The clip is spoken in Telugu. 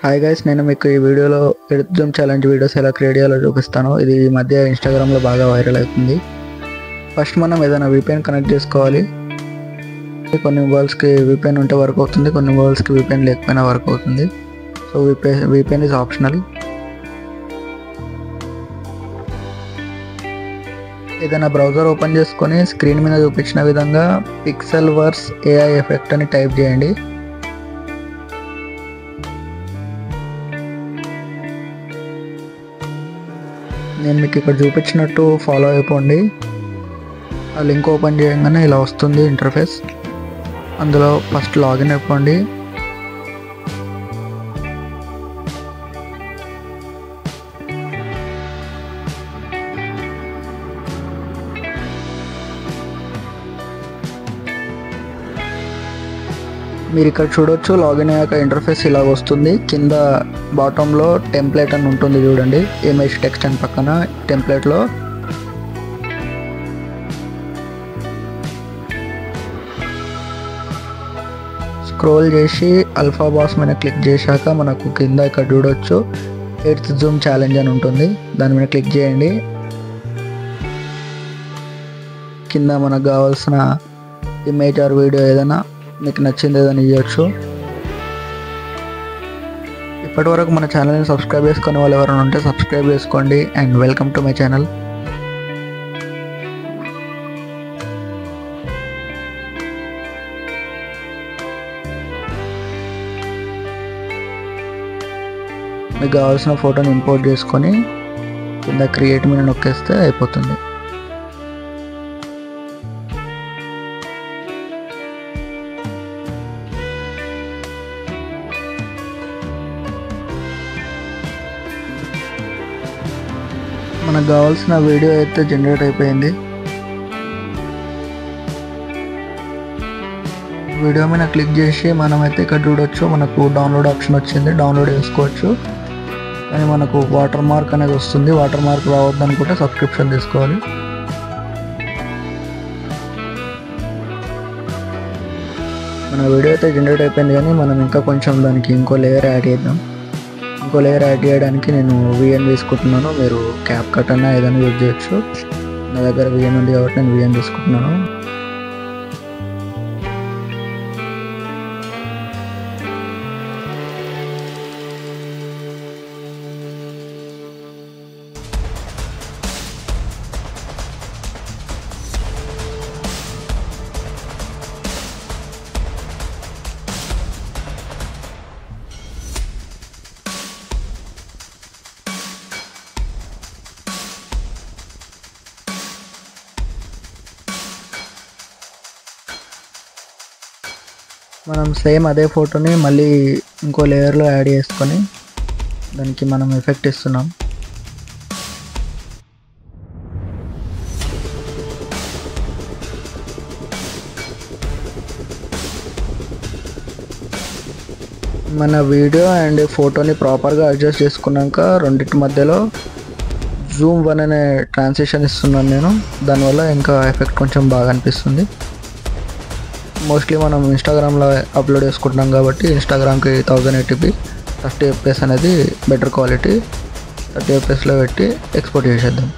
హాయ్ గైస్, నేను మీకు ఈ వీడియోలో ఎడ్త్ జూమ్ ఛాలెంజ్ వీడియోస్ ఎలా క్రియేట్ చేయాలో చూపిస్తాను. ఇది ఈ మధ్య ఇన్స్టాగ్రామ్లో బాగా వైరల్ అవుతుంది. ఫస్ట్ మనం ఏదైనా VPN కనెక్ట్ చేసుకోవాలి. కొన్ని మొబైల్స్కి VPN ఉంటే వర్క్ అవుతుంది, కొన్ని మొబైల్స్కి VPN లేకపోయినా వర్క్ అవుతుంది. So VPN is optional. ఏదైనా బ్రౌజర్ ఓపెన్ చేసుకొని స్క్రీన్ మీద చూపించిన విధంగా పిక్సెల్వర్స్ AI ఎఫెక్ట్ అని టైప్ చేయండి. నేను మీకు ఇక్కడ చూపించినట్టు ఫాలో అయిపోండి. ఆ లింక్ ఓపెన్ చేయగానే ఇలా వస్తుంది ఇంటర్ఫేస్. అందులో ఫస్ట్ లాగిన్ అయిపోండి. మీరు ఇక్కడ చూడొచ్చు, లాగిన్ అయ్యాక ఇంటర్ఫేస్ ఇలా వస్తుంది. కింద బాటంలో టెంప్లెట్ అని ఉంటుంది చూడండి, ఇమేజ్ టెక్స్ట్ అని పక్కన టెంప్లెట్లో స్క్రోల్ చేసి అల్ఫా బాస్ మీద క్లిక్ చేశాక మనకు కింద ఇక్కడ చూడొచ్చు ఎడ్త్ జూమ్ ఛాలెంజ్ అని ఉంటుంది. దాని మీద క్లిక్ చేయండి. కింద మనకు కావాల్సిన ఇమేజ్ ఆర్ వీడియో ఏదైనా మీకు నచ్చింది ఏదైనా ఇవ్వచ్చు. ఇప్పటివరకు మన ఛానల్ని సబ్స్క్రైబ్ చేసుకునే వాళ్ళు ఎవరైనా ఉంటే సబ్స్క్రైబ్ చేసుకోండి. And welcome to my channel. మీకు కావాల్సిన ఫోటోని ఇంపోర్ట్ చేసుకొని కింద క్రియేట్ మీద నొక్కేస్తే అయిపోతుంది. మనకు కావాల్సిన వీడియో అయితే జనరేట్ అయిపోయింది. వీడియో మీద క్లిక్ చేసి మనమైతే ఇక్కడ చూడొచ్చు, మనకు డౌన్లోడ్ ఆప్షన్ వచ్చింది. డౌన్లోడ్ చేసుకోవచ్చు. కానీ మనకు వాటర్ మార్క్ అనేది వస్తుంది. వాటర్ మార్క్ రావద్దు అనుకుంటే సబ్స్క్రిప్షన్ తీసుకోవాలి. మన వీడియో అయితే జనరేట్ అయిపోయింది, కానీ మనం ఇంకా కొంచెం దానికి ఇంకో లేయర్ యాడ్ చేద్దాం. ఇంకో లేయర్ యాడ్ చేయడానికి నేను VN తీసుకుంటున్నాను. మీరు CapCut అన్నా ఏదైనా యూజ్ చేయొచ్చు. నా దగ్గర VN ఉంది కాబట్టి నేను VN తీసుకుంటున్నాను. మనం సేమ్ అదే ఫోటోని మళ్ళీ ఇంకో లేయర్లో యాడ్ చేసుకొని దానికి మనం ఎఫెక్ట్ ఇస్తున్నాం. మన వీడియో అండ్ ఫోటోని ప్రాపర్గా అడ్జస్ట్ చేసుకున్నాక రెండింటి మధ్యలో జూమ్ 1 అనే ట్రాన్సిషన్ ఇస్తున్నాను నేను. దానివల్ల ఇంకా ఎఫెక్ట్ కొంచెం బాగా అనిపిస్తుంది. మోస్ట్లీ మనం ఇన్స్టాగ్రామ్లో అప్లోడ్ చేసుకుంటున్నాం కాబట్టి ఇన్స్టాగ్రామ్కి 1080p 30 fps అనేది బెటర్ క్వాలిటీ. 30 fpsలో పెట్టి ఎక్స్పోర్ట్ చేసేద్దాం.